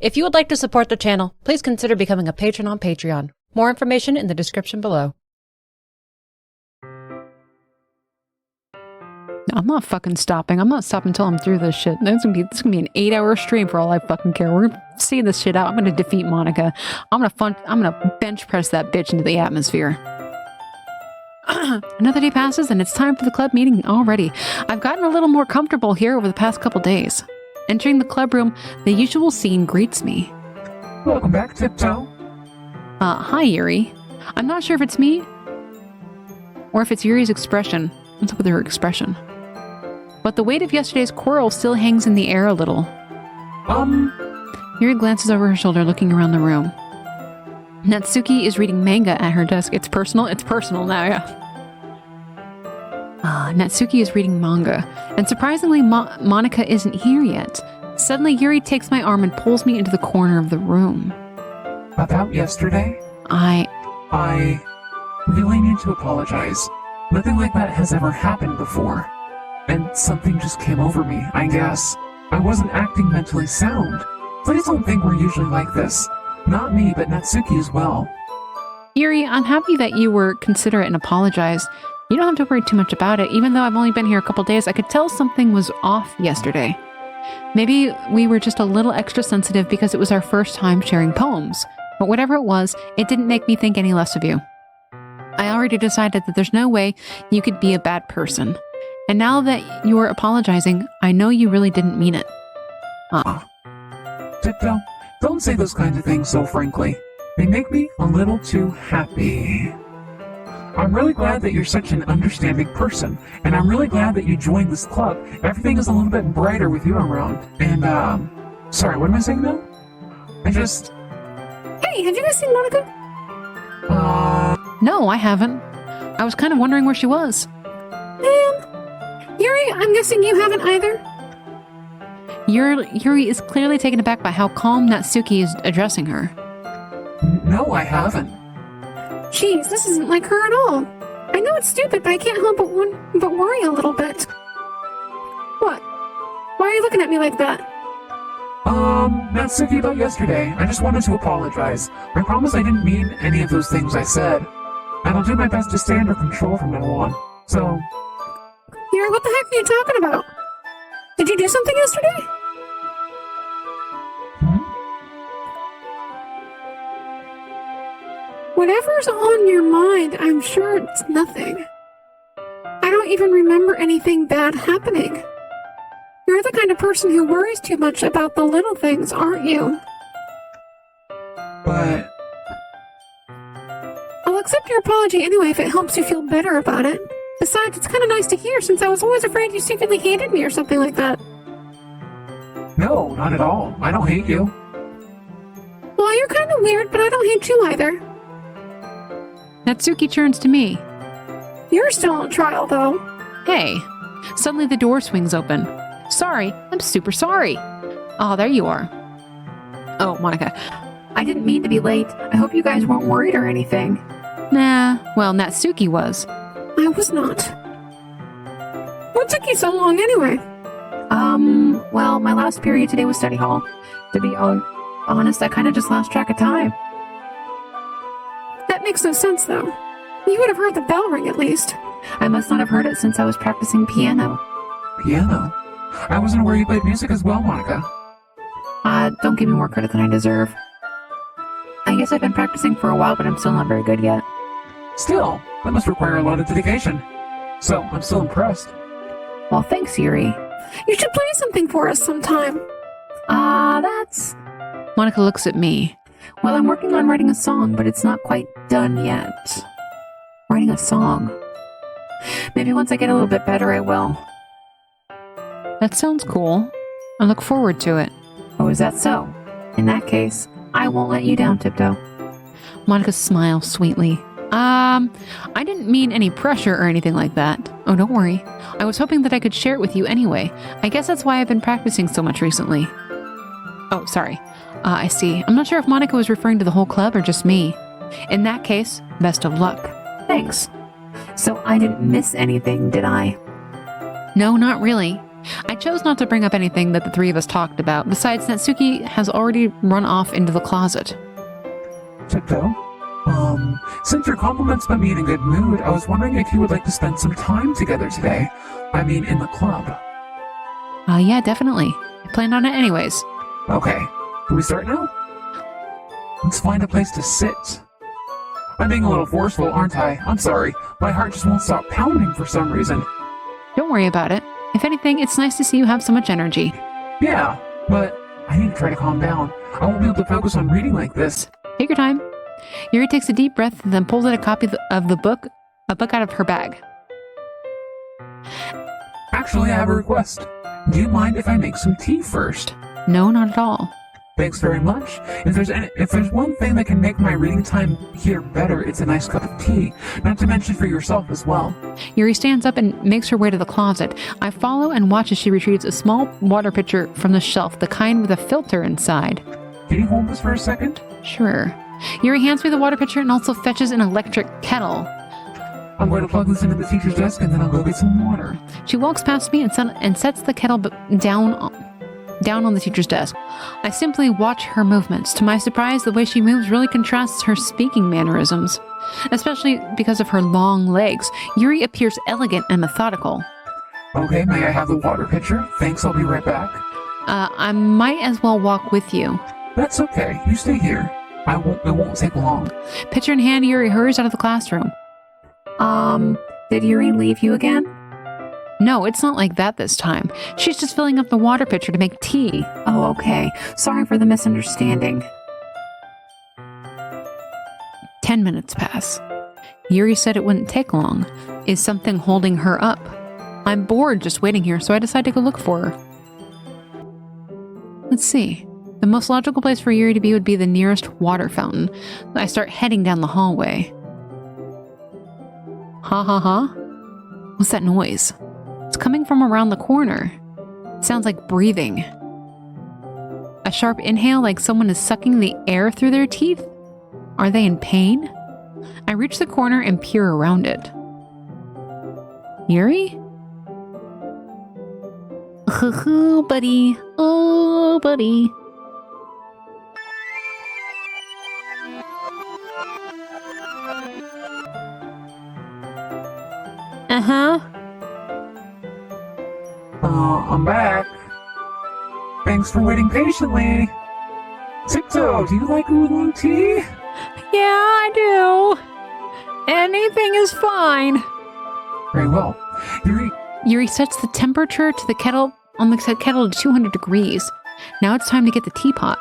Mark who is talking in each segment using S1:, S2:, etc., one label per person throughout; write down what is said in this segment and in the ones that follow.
S1: If you would like to support the channel, please consider becoming a patron on Patreon. More information in the description below.
S2: I'm not fucking stopping. I'm not stopping until I'm through this shit. This is gonna be an 8-hour stream for all I fucking care. We're gonna see this shit out. I'm gonna defeat Monica. I'm gonna bench press that bitch into the atmosphere. Another day passes and it's time for the club meeting already. I've gotten a little more comfortable here over the past couple days. Entering the club room, the usual scene greets me.
S3: Welcome back, Tiptoe.
S2: Hi, Yuri. I'm not sure if it's me or if it's Yuri's expression. What's up with her expression? But the weight of yesterday's quarrel still hangs in the air a little. Yuri glances over her shoulder, looking around the room. Natsuki is reading manga at her desk. It's personal now, yeah. Natsuki is reading manga, and surprisingly, Monica isn't here yet. Suddenly, Yuri takes my arm and pulls me into the corner of the room.
S3: About yesterday?
S2: I
S3: really need to apologize. Nothing like that has ever happened before. And something just came over me, I guess. I wasn't acting mentally sound. Please don't think we're usually like this. Not me, but Natsuki as well.
S2: Yuri, I'm happy that you were considerate and apologized. You don't have to worry too much about it. Even though I've only been here a couple days, I could tell something was off yesterday. Maybe we were just a little extra sensitive because it was our first time sharing poems. But whatever it was, it didn't make me think any less of you. I already decided that there's no way you could be a bad person. And now that you're apologizing, I know you really didn't mean it.
S3: Tiptoe, don't say those kinds of things so frankly. They make me a little too happy. I'm really glad that you're such an understanding person, and I'm really glad that you joined this club. Everything is a little bit brighter with you around. And, sorry, what am I saying now?
S4: Hey, have you guys seen Monica?
S2: No, I haven't. I was kind of wondering where she was.
S4: Yuri, I'm guessing you haven't either?
S2: Yuri is clearly taken aback by how calm Natsuki is addressing her.
S3: No, I haven't.
S4: Jeez, this isn't like her at all. I know it's stupid, but I can't help but worry a little bit. What? Why are you looking at me like that?
S3: Natsuki, about yesterday, I just wanted to apologize. I promise I didn't mean any of those things I said. And I'll do my best to stay under control from now on. So...
S4: Yuri, what the heck are you talking about? Did you do something yesterday? Whatever's on your mind, I'm sure it's nothing. I don't even remember anything bad happening. You're the kind of person who worries too much about the little things, aren't you?
S3: But...
S4: I'll accept your apology anyway if it helps you feel better about it. Besides, it's kind of nice to hear since I was always afraid you secretly hated me or something like that.
S3: No, not at all. I don't hate you.
S4: Well, you're kind of weird, but I don't hate you either.
S2: Natsuki turns to me.
S4: You're still on trial, though.
S2: Hey. Suddenly the door swings open. Sorry, I'm super sorry. Oh, there you are. Oh, Monica.
S4: I didn't mean to be late. I hope you guys weren't worried or anything.
S2: Nah, well, Natsuki was.
S4: I was not. What took you so long anyway?
S5: Well, my last period today was study hall. To be honest, I kind of just lost track of time.
S4: That makes no sense, though. You would have heard the bell ring at least.
S5: I must not have heard it since I was practicing piano.
S3: Piano? I wasn't aware you played music as well, Monica.
S5: Don't give me more credit than I deserve. I guess I've been practicing for a while, but I'm still not very good yet.
S3: Still, that must require a lot of dedication. So, I'm still impressed.
S5: Well, thanks, Yuri.
S4: You should play something for us sometime.
S5: That's...
S2: Monica looks at me.
S5: Well, I'm working on writing a song, but it's not quite done yet. Writing a song. Maybe once I get a little bit better, I will.
S2: That sounds cool. I look forward to it.
S5: Oh, is that so? In that case, I won't let you down, Tiptoe.
S2: Monica smiles sweetly. I didn't mean any pressure or anything like that. Oh, don't worry. I was hoping that I could share it with you anyway. I guess that's why I've been practicing so much recently. Oh, sorry. I see. I'm not sure if Monica was referring to the whole club or just me. In that case, best of luck.
S5: Thanks. So I didn't miss anything, did I?
S2: No, not really. I chose not to bring up anything that the three of us talked about. Besides, Natsuki has already run off into the closet.
S3: Tiptoe? Since your compliments put me in a good mood, I was wondering if you would like to spend some time together today. I mean, in the club.
S2: Yeah, definitely. I planned on it anyways.
S3: Okay, can we start now? Let's find a place to sit. I'm being a little forceful, aren't I? I'm sorry. My heart just won't stop pounding for some reason.
S2: Don't worry about it. If anything, it's nice to see you have so much energy.
S3: Yeah, but I need to try to calm down. I won't be able to focus on reading like this.
S2: Take your time. Yuri takes a deep breath and then pulls out a copy of a book out of her bag.
S3: Actually, I have a request. Do you mind if I make some tea first?
S2: No, not at all.
S3: Thanks very much. If there's one thing that can make my reading time here better, it's a nice cup of tea. Not to mention for yourself as well.
S2: Yuri stands up and makes her way to the closet. I follow and watch as she retrieves a small water pitcher from the shelf, the kind with a filter inside.
S3: Can you hold this for a second?
S2: Sure. Yuri hands me the water pitcher and also fetches an electric kettle.
S3: I'm going to plug this into the teacher's desk and then I'll go get some water.
S2: She walks past me and sets the kettle down on the teacher's desk. I simply watch her movements. To my surprise, the way she moves really contrasts her speaking mannerisms. Especially because of her long legs, Yuri appears elegant and methodical.
S3: Okay, may I have the water pitcher? Thanks, I'll be right back.
S2: I might as well walk with you.
S3: That's okay, you stay here. It won't take long.
S2: Pitcher in hand, Yuri hurries out of the classroom.
S5: Did Yuri leave you again?
S2: No, it's not like that this time. She's just filling up the water pitcher to make tea.
S5: Oh, okay. Sorry for the misunderstanding.
S2: 10 minutes pass. Yuri said it wouldn't take long. Is something holding her up? I'm bored just waiting here, so I decide to go look for her. Let's see. The most logical place for Yuri to be would be the nearest water fountain. I start heading down the hallway. Ha ha ha. What's that noise? It's coming from around the corner. It sounds like breathing. A sharp inhale like someone is sucking the air through their teeth? Are they in pain? I reach the corner and peer around it. Yuri? Oh, buddy. Oh, buddy. Uh-huh.
S3: I'm back. Thanks for waiting patiently. Tiptoe, do you like oolong tea?
S2: Yeah, I do. Anything is fine.
S3: Very well.
S2: Yuri sets the temperature to the kettle to 200 degrees. Now it's time to get the teapot.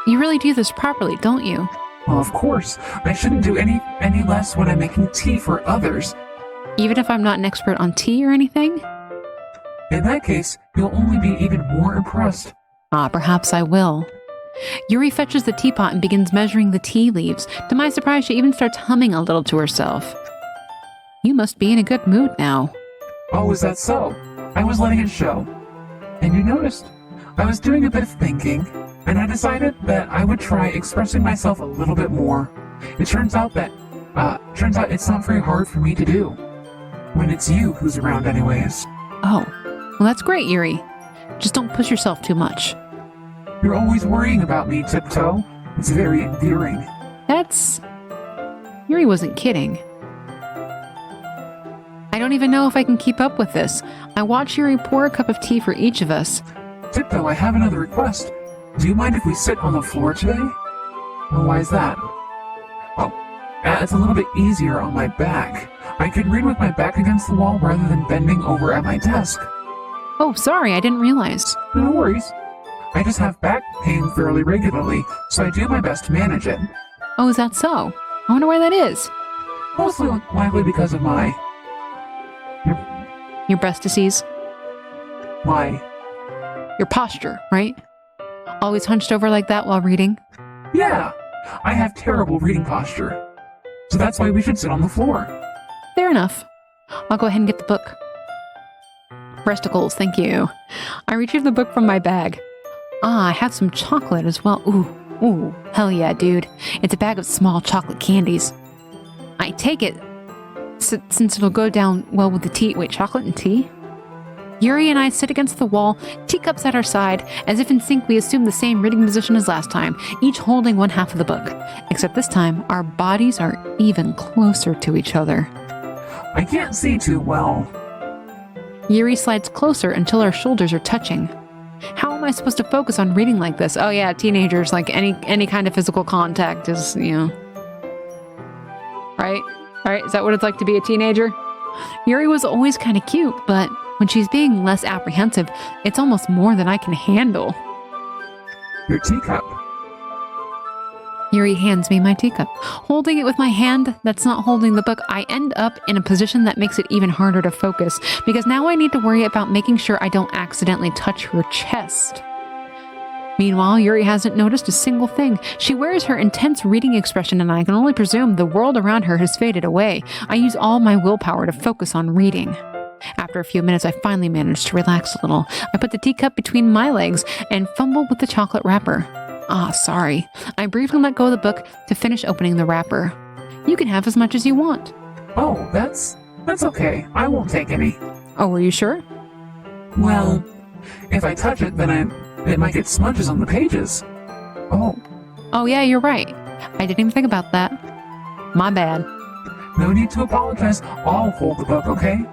S2: You really do this properly, don't you?
S3: Well, of course. I shouldn't do any less when I'm making tea for others.
S2: Even if I'm not an expert on tea or anything?
S3: In that case, you'll only be even more impressed.
S2: Perhaps I will. Yuri fetches the teapot and begins measuring the tea leaves. To my surprise, she even starts humming a little to herself. You must be in a good mood now.
S3: Oh, is that so? I was letting it show. And you noticed, I was doing a bit of thinking, and I decided that I would try expressing myself a little bit more. It turns out it's not very hard for me to do. When it's you who's around anyways.
S2: Oh, well that's great, Yuri. Just don't push yourself too much.
S3: You're always worrying about me, Tiptoe. It's very endearing.
S2: Yuri wasn't kidding. I don't even know if I can keep up with this. I watch Yuri pour a cup of tea for each of us.
S3: Tiptoe, I have another request. Do you mind if we sit on the floor today? Well, why is that? Oh, it's a little bit easier on my back. I could read with my back against the wall rather than bending over at my desk.
S2: Oh, sorry, I didn't realize.
S3: No worries. I just have back pain fairly regularly, so I do my best to manage it.
S2: Oh, is that so? I wonder why that is.
S3: Mostly likely because of
S2: Your breast disease? Your posture, right? Always hunched over like that while reading?
S3: Yeah, I have terrible reading posture. So that's why we should sit on the floor.
S2: Fair enough. I'll go ahead and get the book. Breasticles, thank you. I retrieve the book from my bag. I have some chocolate as well. Ooh, hell yeah, dude. It's a bag of small chocolate candies. I take it, since it'll go down well with the tea. Wait, chocolate and tea? Yuri and I sit against the wall, teacups at our side. As if in sync, we assume the same reading position as last time, each holding one half of the book. Except this time, our bodies are even closer to each other.
S3: I can't see too well.
S2: Yuri slides closer until our shoulders are touching. How am I supposed to focus on reading like this? Oh yeah, teenagers, like any kind of physical contact is, you know. Right? Is that what it's like to be a teenager? Yuri was always kind of cute, but when she's being less apprehensive, it's almost more than I can handle.
S3: Your teacup.
S2: Yuri hands me my teacup. Holding it with my hand that's not holding the book, I end up in a position that makes it even harder to focus, because now I need to worry about making sure I don't accidentally touch her chest. Meanwhile, Yuri hasn't noticed a single thing. She wears her intense reading expression, and I can only presume the world around her has faded away. I use all my willpower to focus on reading. After a few minutes, I finally manage to relax a little. I put the teacup between my legs and fumble with the chocolate wrapper. Sorry. I briefly let go of the book to finish opening the wrapper. You can have as much as you want.
S3: Oh, that's okay. I won't take any.
S2: Oh, are you sure?
S3: Well, if I touch it, then it might get smudges on the pages.
S2: Oh yeah, you're right. I didn't even think about that. My bad.
S3: No need to apologize. I'll hold the book, okay?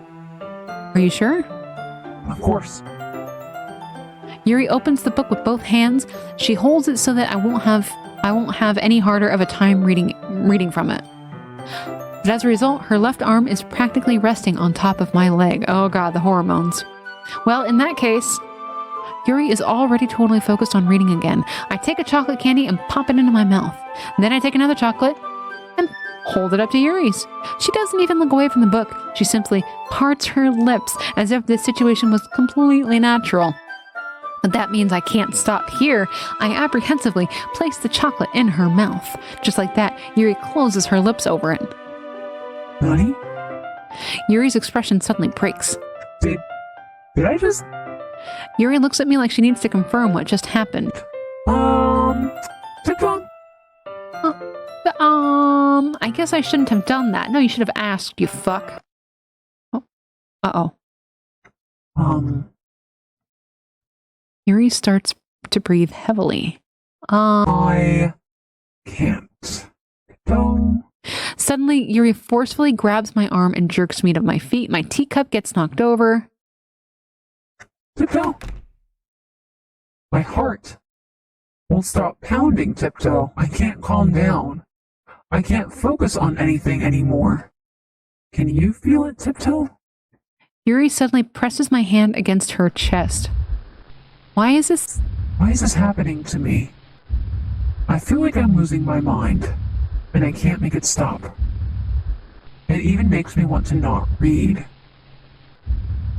S2: Are you sure?
S3: Of course.
S2: Yuri opens the book with both hands. She holds it so that I won't have any harder of a time reading from it. But as a result, her left arm is practically resting on top of my leg. Oh god, the hormones. Well, in that case, Yuri is already totally focused on reading again. I take a chocolate candy and pop it into my mouth. Then I take another chocolate and hold it up to Yuri's. She doesn't even look away from the book. She simply parts her lips as if this situation was completely natural. But that means I can't stop here. I apprehensively place the chocolate in her mouth. Just like that, Yuri closes her lips over it.
S3: Nani?
S2: Yuri's expression suddenly breaks.
S3: Did I just...
S2: Yuri looks at me like she needs to confirm what just happened.
S3: TikTok?
S2: I guess I shouldn't have done that. No, you should have asked, you fuck. Oh. Uh-oh. Yuri starts to breathe heavily.
S3: I can't. No.
S2: Suddenly, Yuri forcefully grabs my arm and jerks me to my feet. My teacup gets knocked over.
S3: Tiptoe. My heart won't stop pounding, Tiptoe. I can't calm down. I can't focus on anything anymore. Can you feel it, Tiptoe?
S2: Yuri suddenly presses my hand against her chest. Why is this
S3: happening to me? I feel like I'm losing my mind, and I can't make it stop. It even makes me want to not read.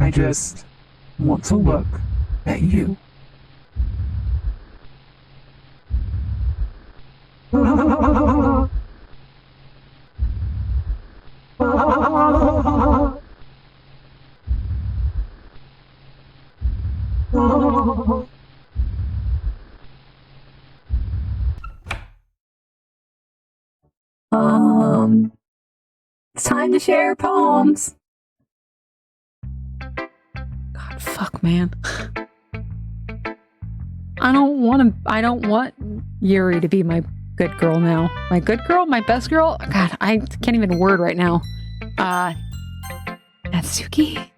S3: I just want to look at you.
S5: It's time to share poems.
S2: God, fuck, man. I don't want Yuri to be my good girl now. My good girl? My best girl? God, I can't even word right now. Natsuki?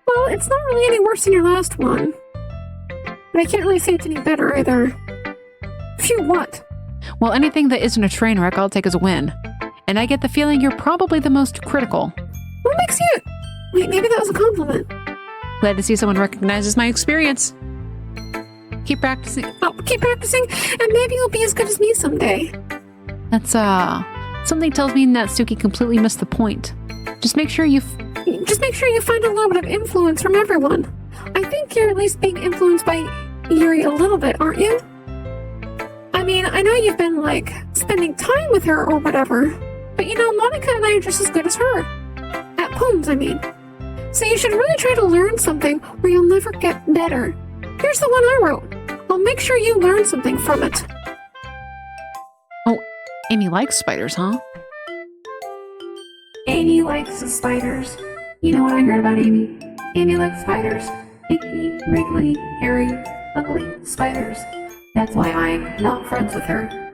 S4: Well, it's not really any worse than your last one. But I can't really say it's any better either. Phew, what?
S2: Well, anything that isn't a train wreck, I'll take as a win. And I get the feeling you're probably the most critical.
S4: What makes you... Wait, maybe that was a compliment.
S2: Glad to see someone recognizes my experience. Keep practicing.
S4: Oh, keep practicing, and maybe you'll be as good as me someday.
S2: That's, something tells me Natsuki completely missed the point. Just make sure you
S4: find a little bit of influence from everyone. I think you're at least being influenced by Yuri a little bit, aren't you? I mean, I know you've been, like, spending time with her or whatever, but you know, Monica and I are just as good as her. At poems, I mean. So you should really try to learn something or you'll never get better. Here's the one I wrote. I'll make sure you learn something from it.
S2: Oh, Amy likes spiders, huh?
S5: Amy likes the spiders. You know what I heard about Amy? Amy likes spiders. Icky, wriggly, hairy, ugly spiders. That's why I'm not friends with her.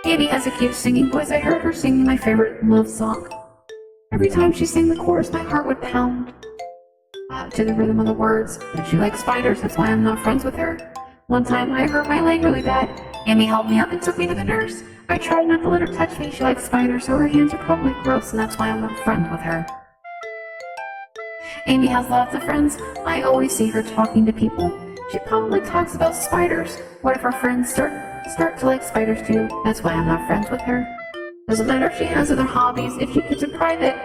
S5: Amy has a cute singing voice. I heard her singing my favorite love song. Every time she sang the chorus, my heart would pound to the rhythm of the words. And she likes spiders, that's why I'm not friends with her. One time I hurt my leg really bad. Amy held me up and took me to the nurse. I tried not to let her touch me. She likes spiders, so her hands are probably gross, and that's why I'm not friends with her. Amy has lots of friends. I always see her talking to people. She probably talks about spiders. What if her friends start to like spiders too? That's why I'm not friends with her. Doesn't matter if she has other hobbies, if she keeps it private.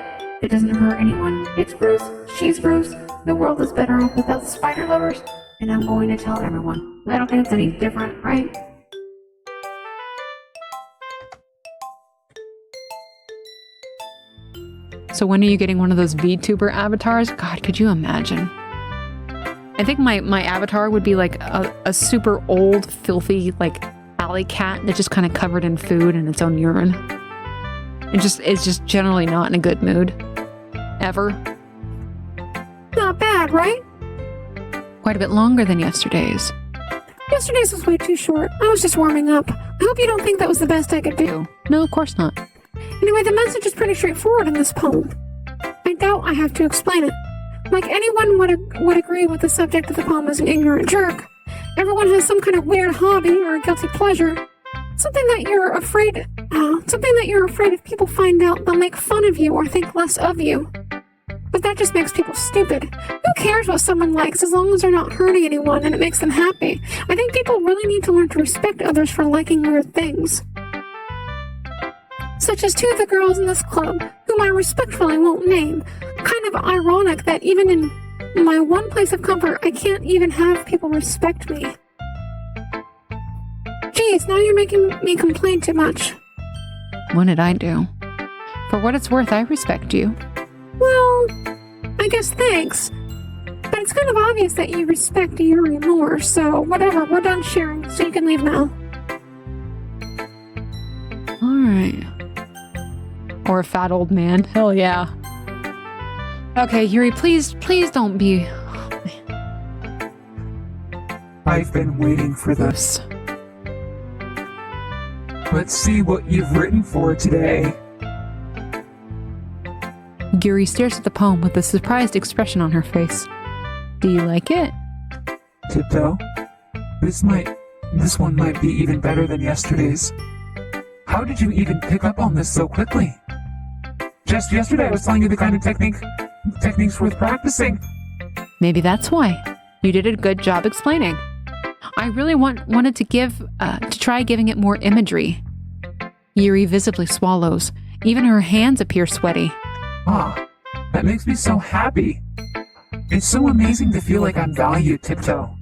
S5: It doesn't hurt anyone. It's Bruce. She's Bruce. The world is better off without spider lovers. And I'm going to tell everyone. I don't think it's any different, right?
S2: So when are you getting one of those VTuber avatars? God, could you imagine? I think my avatar would be like a super old, filthy, like, alley cat that's just kind of covered in food and its own urine. It's just generally not in a good mood. Ever.
S4: Not bad, right?
S2: Quite a bit longer than yesterday's.
S4: Yesterday's was way too short. I was just warming up. I hope you don't think that was the best I could do.
S2: No, of course not.
S4: Anyway, the message is pretty straightforward in this poem. I doubt I have to explain it. Like anyone would agree with the subject of the poem as an ignorant jerk. Everyone has some kind of weird hobby or a guilty pleasure. Something that you're afraid if people find out they'll make fun of you or think less of you. But that just makes people stupid. Who cares what someone likes as long as they're not hurting anyone and it makes them happy? I think people really need to learn to respect others for liking weird things. Such as two of the girls in this club, whom I respectfully won't name. Kind of ironic that even in my one place of comfort, I can't even have people respect me. Geez, now you're making me complain too much.
S2: What did I do? For what it's worth, I respect you.
S4: Well, I guess thanks. But it's kind of obvious that you respect Yuri more, so whatever, we're done sharing, so you can leave now.
S2: Alright. Or a fat old man. Hell yeah. Okay, Yuri, please don't be...
S3: I've been waiting for this. Let's see what you've written for today.
S2: Yuri stares at the poem with a surprised expression on her face. Do you like it?
S3: Tiptoe, this one might be even better than yesterday's. How did you even pick up on this so quickly? Just yesterday I was telling you the kind of techniques worth practicing.
S2: Maybe that's why. You did a good job explaining. I really wanted to try giving it more imagery. Yuri visibly swallows. Even her hands appear sweaty.
S3: Ah, that makes me so happy. It's so amazing to feel like I'm valued, Tiptoe.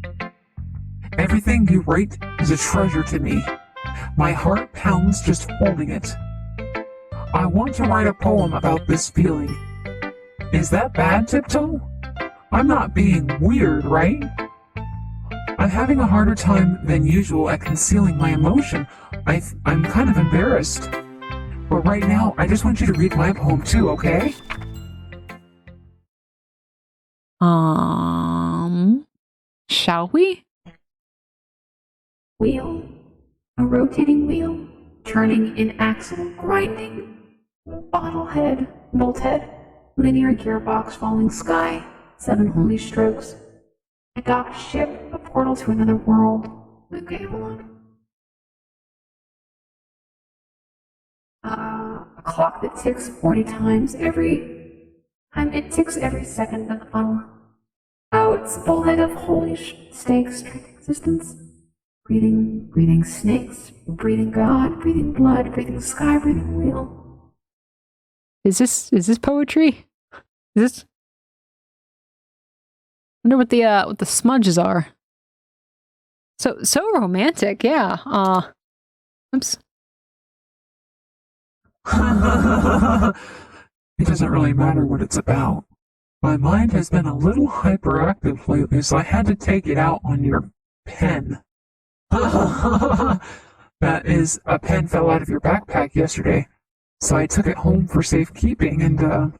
S3: Everything you write is a treasure to me. My heart pounds just holding it. I want to write a poem about this feeling. Is that bad, Tiptoe? I'm not being weird, right? I'm having a harder time than usual at concealing my emotion. I'm kind of embarrassed. But right now, I just want you to read my poem too, okay?
S2: Shall we?
S5: Wheel. A rotating wheel. Turning in axle, grinding. Bottle head, bolt head. Linear gearbox, falling sky. 7 holy strokes. A docked ship, a portal to another world. Okay, hold on. A clock that ticks 40 times every time it ticks every second of the bottle. Oh, it's a bullhead of holy stakes, strength existence. Breathing snakes, breathing God, breathing blood, breathing sky, breathing wheel.
S2: Is this poetry? Is this? Wonder what the smudges are. So romantic, yeah. Oops.
S3: It doesn't really matter what it's about. My mind has been a little hyperactive lately, so I had to take it out on your pen. That is, a pen fell out of your backpack yesterday, so I took it home for safekeeping, and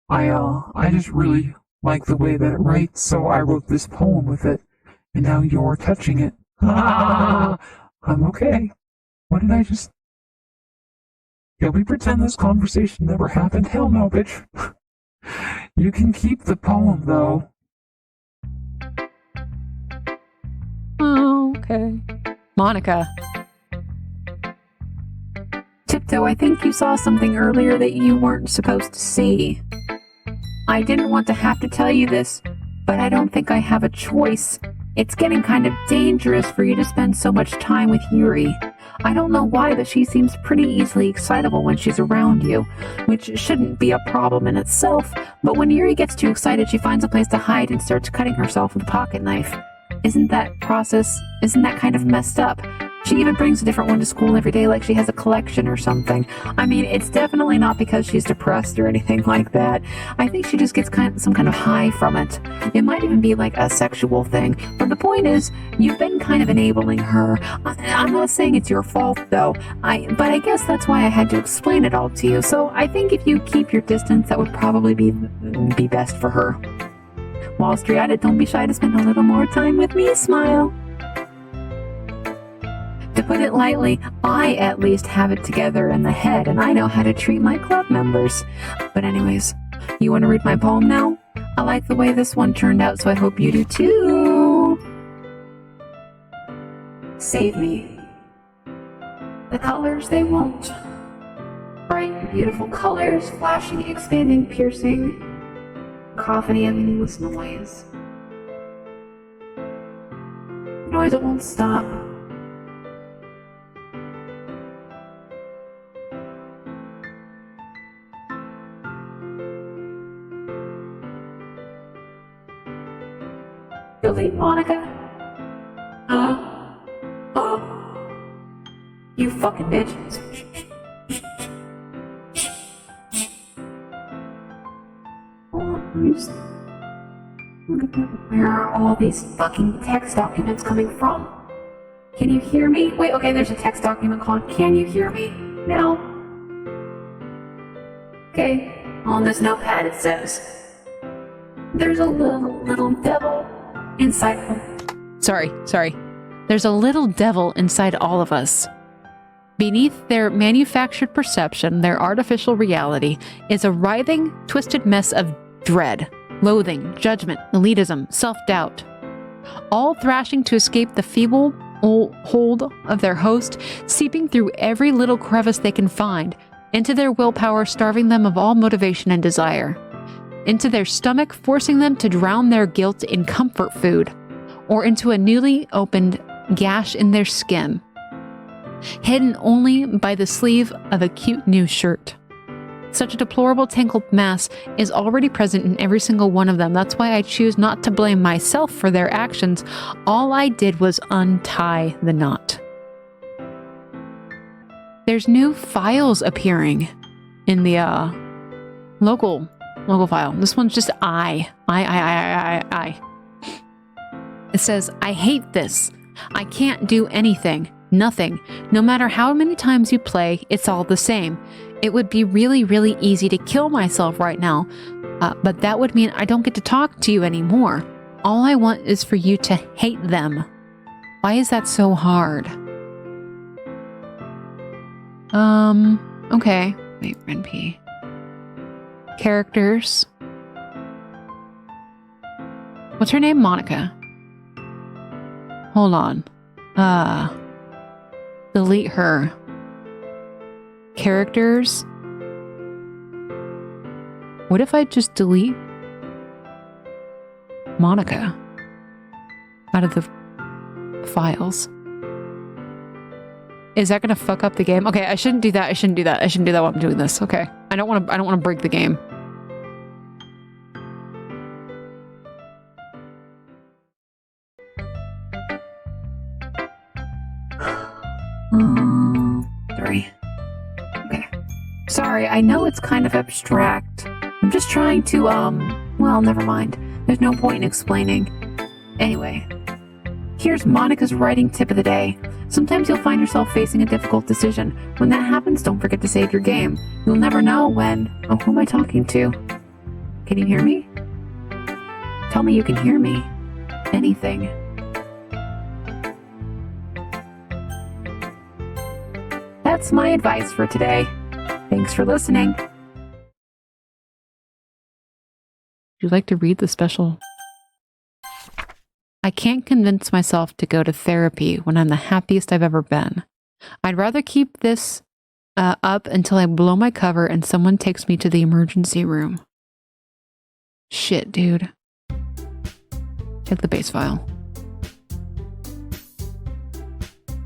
S3: I just really like the way that it writes, so I wrote this poem with it, and now you're touching it. I'm okay. What did I just... Can we pretend this conversation never happened? Hell no, bitch. You can keep the poem, though.
S2: Oh, okay. Monica.
S5: Tiptoe, I think you saw something earlier that you weren't supposed to see. I didn't want to have to tell you this, but I don't think I have a choice. It's getting kind of dangerous for you to spend so much time with Yuri. I don't know why, but she seems pretty easily excitable when she's around you, which shouldn't be a problem in itself, but when Yuri gets too excited, she finds a place to hide and starts cutting herself with a pocket knife. Isn't that kind of messed up? She even brings a different one to school every day like she has a collection or something. I mean, it's definitely not because she's depressed or anything like that. I think she just gets some kind of high from it. It might even be like a sexual thing. But the point is, you've been kind of enabling her. I'm not saying it's your fault, though. But I guess that's why I had to explain it all to you. So I think if you keep your distance, that would probably be best for her. Whilst you're at it, don't be shy to spend a little more time with me. Smile. To put it lightly, I at least have it together in the head, and I know how to treat my club members. But anyways, you want to read my poem now? I like the way this one turned out, so I hope you do too. Save me. The colors they won't. Bright, beautiful colors, flashing, expanding, piercing. Cacophony of meaningless noise. Noise that won't stop. Delete Monica. You fucking bitch. Where are all these fucking text documents coming from? Can you hear me? Wait, okay, there's a text document called Can You Hear Me? Now. Okay, on this notepad it says, there's a little devil inside them.
S2: Sorry. There's a little devil inside all of us. Beneath their manufactured perception, their artificial reality, is a writhing, twisted mess of dread, loathing, judgment, elitism, self-doubt. All thrashing to escape the feeble hold of their host, seeping through every little crevice they can find, into their willpower, starving them of all motivation and desire. Into their stomach, forcing them to drown their guilt in comfort food, or into a newly opened gash in their skin, hidden only by the sleeve of a cute new shirt. Such a deplorable tangled mass is already present in every single one of them. That's why I choose not to blame myself for their actions. All I did was untie the knot. There's new files appearing in the local file. This one's just I. It says, I hate this. I can't do anything. Nothing. No matter how many times you play, it's all the same. It would be really, really easy to kill myself right now, but that would mean I don't get to talk to you anymore. All I want is for you to hate them. Why is that so hard? Okay. Wait, Ren P. Characters. What's her name? Monica. Hold on. Delete her. Characters. What if I just delete Monica out of the files? Is that gonna fuck up the game? Okay, I shouldn't do that. I shouldn't do that while I'm doing this. Okay. I don't want to break the game.
S5: Three. Okay. Sorry, I know it's kind of abstract. I'm just trying to, well, never mind. There's no point in explaining. Anyway, here's Monica's writing tip of the day. Sometimes you'll find yourself facing a difficult decision. When that happens, don't forget to save your game. You'll never know when... Oh, who am I talking to? Can you hear me? Tell me you can hear me. Anything. That's my advice for today. Thanks for listening.
S2: Would you like to read the special? I can't convince myself to go to therapy when I'm the happiest I've ever been. I'd rather keep this up until I blow my cover and someone takes me to the emergency room. Shit, dude. Check the base file.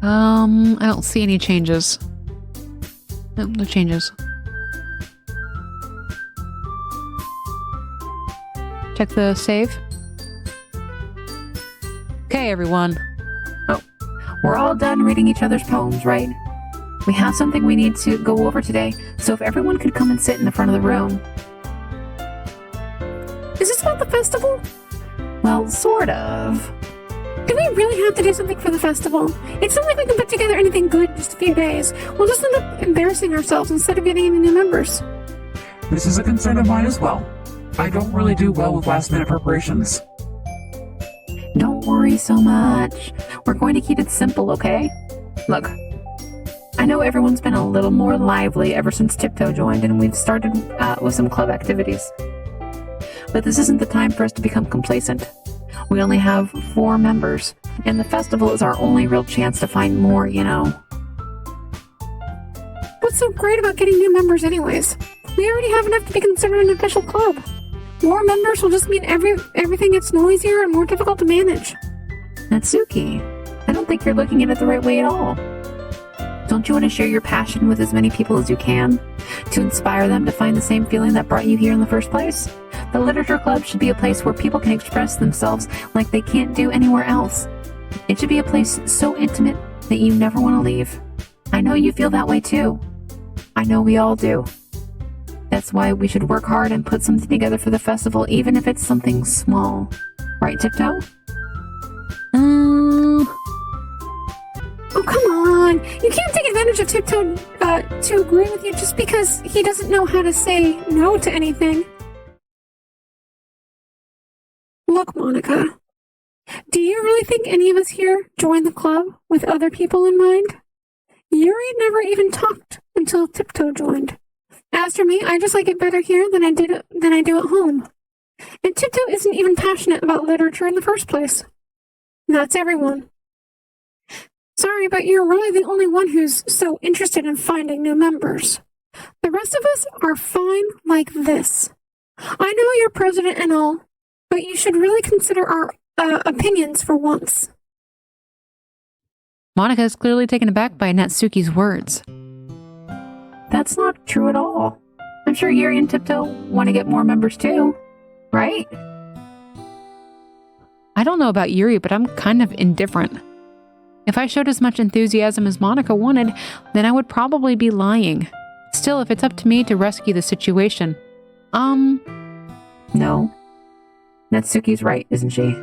S2: I don't see any changes. Nope, no changes. Check the save. Okay, everyone.
S5: Oh, we're all done reading each other's poems, right? We have something we need to go over today, so if everyone could come and sit in the front of the room.
S4: Is this about the festival?
S5: Well, sort of.
S4: Do we really have to do something for the festival? It's not like we can put together anything good in just a few days. We'll just end up embarrassing ourselves instead of getting any new members.
S3: This is a concern of mine as well. I don't really do well with last-minute preparations.
S5: Don't worry so much. We're going to keep it simple, okay? Look, I know everyone's been a little more lively ever since Tiptoe joined, and we've started with some club activities. But this isn't the time for us to become complacent. We only have 4 members, and the festival is our only real chance to find more, you know.
S4: What's so great about getting new members anyways? We already have enough to be considered an official club. More members will just mean everything gets noisier and more difficult to manage.
S5: Natsuki, I don't think you're looking at it the right way at all. Don't you want to share your passion with as many people as you can? To inspire them to find the same feeling that brought you here in the first place? The Literature Club should be a place where people can express themselves like they can't do anywhere else. It should be a place so intimate that you never want to leave. I know you feel that way too. I know we all do. That's why we should work hard and put something together for the festival, even if it's something small. Right, Tiptoe?
S4: Oh, come on. You can't take advantage of Tiptoe to agree with you just because he doesn't know how to say no to anything. Look, Monica. Do you really think any of us here joined the club with other people in mind? Yuri never even talked until Tiptoe joined. As for me, I just like it better here than I do at home. And Tiptoe isn't even passionate about literature in the first place. That's everyone. Sorry, but you're really the only one who's so interested in finding new members. The rest of us are fine like this. I know you're president and all, but you should really consider our opinions for once.
S2: Monica is clearly taken aback by Natsuki's words.
S5: That's not true at all. I'm sure Yuri and Tiptoe want to get more members too, right?
S2: I don't know about Yuri, but I'm kind of indifferent. If I showed as much enthusiasm as Monica wanted, then I would probably be lying. Still, if it's up to me to rescue the situation,
S5: No. Natsuki's right, isn't she?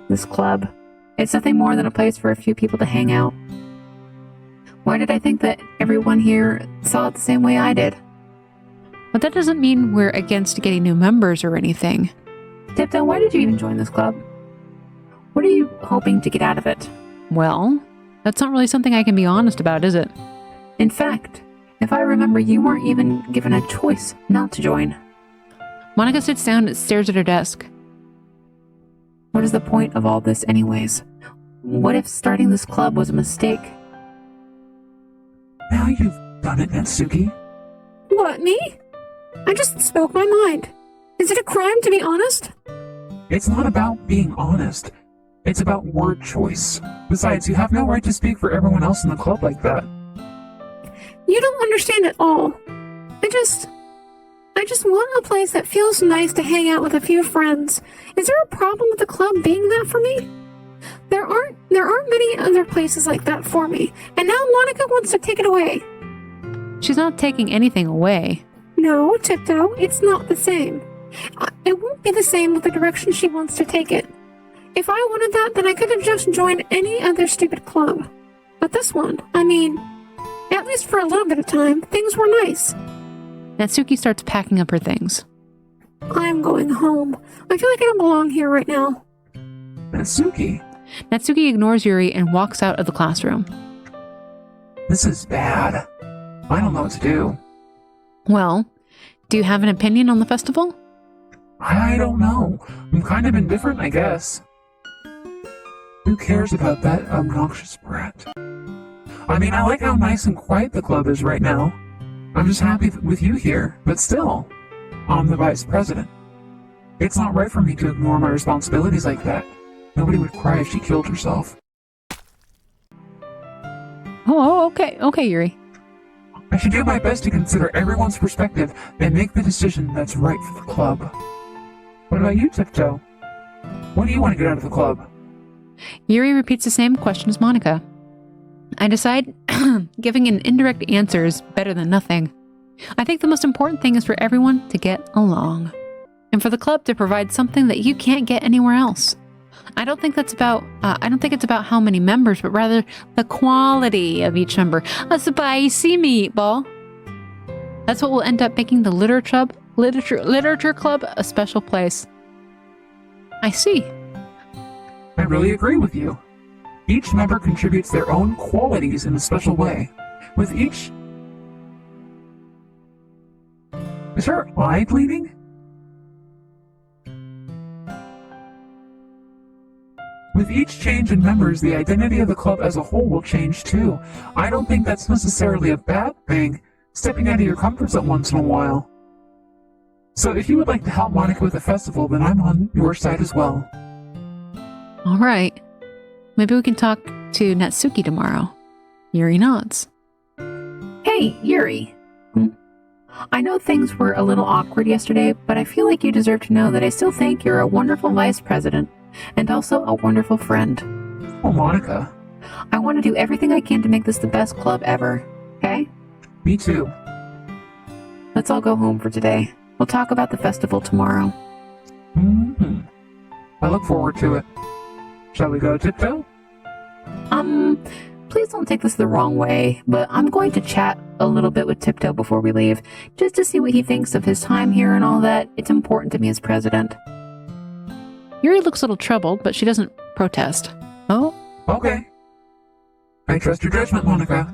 S5: This club, it's nothing more than a place for a few people to hang out. Why did I think that everyone here saw it the same way I did?
S2: But that doesn't mean we're against getting new members or anything.
S5: Tiptoe, why did you even join this club? What are you hoping to get out of it?
S2: Well, that's not really something I can be honest about, is it?
S5: In fact, if I remember, you weren't even given a choice not to join.
S2: Monica sits down and stares at her desk.
S5: What is the point of all this anyways? What if starting this club was a mistake?
S3: Now you've done it, Natsuki.
S4: What, me? I just spoke my mind. Is it a crime to be honest?
S3: It's not about being honest. It's about word choice. Besides, you have no right to speak for everyone else in the club like that.
S4: You don't understand at all. I just want a place that feels nice to hang out with a few friends. Is there a problem with the club being that for me? There aren't many other places like that for me, and now Monica wants to take it away.
S2: She's not taking anything away.
S4: No, Tiptoe, it's not the same. It won't be the same with the direction she wants to take it. If I wanted that, then I could have just joined any other stupid club. But this one, I mean, at least for a little bit of time, things were nice.
S2: Natsuki starts packing up her things.
S4: I'm going home. I feel like I don't belong here right now.
S3: Natsuki,
S2: Natsuki ignores Yuri and walks out of the classroom.
S3: this is bad. I don't know what to do.
S2: Well, do you have an opinion on the festival?
S3: I don't know. I'm kind of indifferent, I guess. Who cares about that obnoxious brat? I mean, I like how nice and quiet the club is right now. I'm just happy with you here, but still, I'm the vice president. It's not right for me to ignore my responsibilities like that. Nobody would cry if she killed herself.
S2: Oh, okay, Yuri.
S3: I should do my best to consider everyone's perspective and make the decision that's right for the club. What about you, Tiptoe? What do you want to get out of the club?
S2: Yuri repeats the same question as Monica. I decide giving an indirect answer is better than nothing. I think the most important thing is for everyone to get along, and for the club to provide something that you can't get anywhere else. I don't think it's about how many members, but rather the quality of each member. A spicy meatball. That's what will end up making the literature club a special place. I see.
S3: I really agree with you. Each member contributes their own qualities in a special way. With each... Is her eye bleeding? With each change in members, the identity of the club as a whole will change too. I don't think that's necessarily a bad thing, stepping out of your comfort zone once in a while. So if you would like to help Monica with the festival, then I'm on your side as well.
S2: All right. Maybe we can talk to Natsuki tomorrow. Yuri nods.
S5: Hey, Yuri. I know things were a little awkward yesterday, but I feel like you deserve to know that I still think you're a wonderful vice president and also a wonderful friend.
S3: Oh, Monica.
S5: I want to do everything I can to make this the best club ever, okay?
S3: Me too.
S5: Let's all go home for today. We'll talk about the festival tomorrow.
S3: I look forward to it. Shall we go, Tiptoe?
S5: Please don't take this the wrong way, but I'm going to chat a little bit with Tiptoe before we leave, just to see what he thinks of his time here and all that. It's important to me as president.
S2: Yuri looks a little troubled, but she doesn't protest. Oh?
S3: Okay. I trust your judgment, Monica.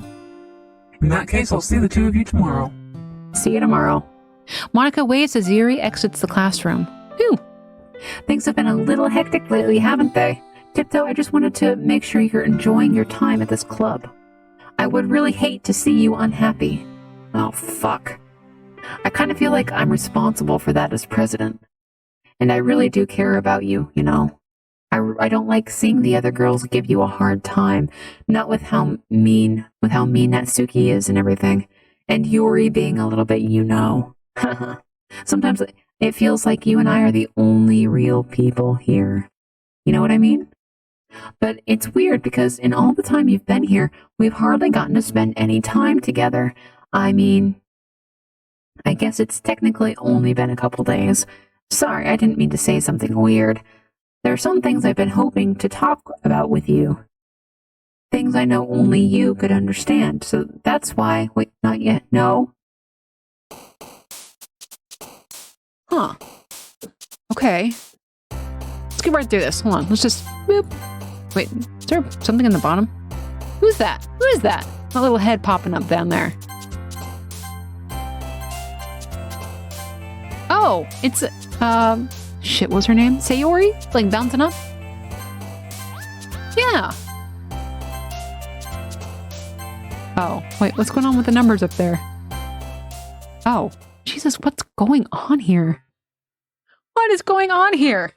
S3: In that case, I'll see the two of you tomorrow.
S5: See you tomorrow.
S2: Monica waits as Yuri exits the classroom. Phew.
S5: Things have been a little hectic lately, haven't they? Tiptoe, I just wanted to make sure you're enjoying your time at this club. I would really hate to see you unhappy. Oh, fuck. I kind of feel like I'm responsible for that as president. And I really do care about you, you know. I don't like seeing the other girls give you a hard time. Not with how mean Natsuki is and everything. And Yuri being a little bit, you know. Sometimes it feels like you and I are the only real people here. You know what I mean? But it's weird because in all the time you've been here, we've hardly gotten to spend any time together. I mean, I guess it's technically only been a couple days. Sorry, I didn't mean to say something weird. There are some things I've been hoping to talk about with you. Things I know only you could understand, so that's why... Wait, not yet. No?
S2: Huh. Okay. Let's get right through this. Hold on. Let's just... Boop. Wait, is there something in the bottom? Who's that? Who is that? A little head popping up down there. Oh, it's... Shit, what's her name? Sayori? Like bouncing up? Yeah. Oh, wait, what's going on with the numbers up there? Oh, Jesus, what's going on here? What is going on here?